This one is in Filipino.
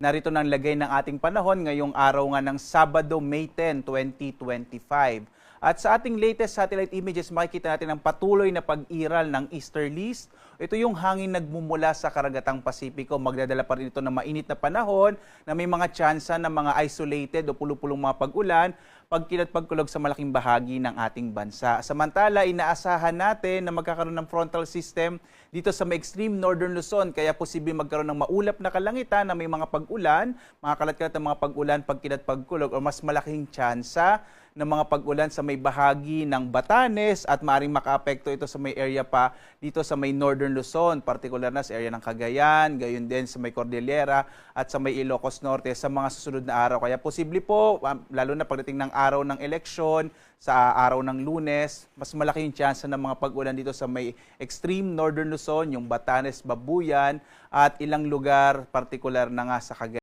Narito na ang lagay ng ating panahon ngayong araw nga ng Sabado, May 10, 2025. At sa ating latest satellite images, makikita natin ang patuloy na pag-iral ng easterlies. Ito yung hangin nagmumula sa karagatang Pasipiko. Magdadala pa rin ito ng mainit na panahon na may mga tsansa ng mga isolated o pulupulong mga pag-ulan pagkulog sa malaking bahagi ng ating bansa. Samantala, inaasahan natin na magkakaroon ng frontal system dito sa may extreme northern Luzon, kaya posibleng magkaroon ng maulap na kalangitan na may mga pag-ulan, mga kalat-kalat na mga pag-ulan pagkulog o mas malaking tsansa ng mga pag-ulan sa may bahagi ng Batanes at maaaring makaapekto ito sa may area pa dito sa may northern Luzon, partikular na sa area ng Cagayan, gayon din sa may Cordillera at sa may Ilocos Norte sa mga susunod na araw. Kaya posible po, lalo na pagdating ng araw ng eleksyon, sa araw ng Lunes, mas malaki yung tsansa ng mga pag-ulan dito sa may extreme northern Luzon, yung Batanes, Babuyan at ilang lugar, partikular na nga sa Cagayan.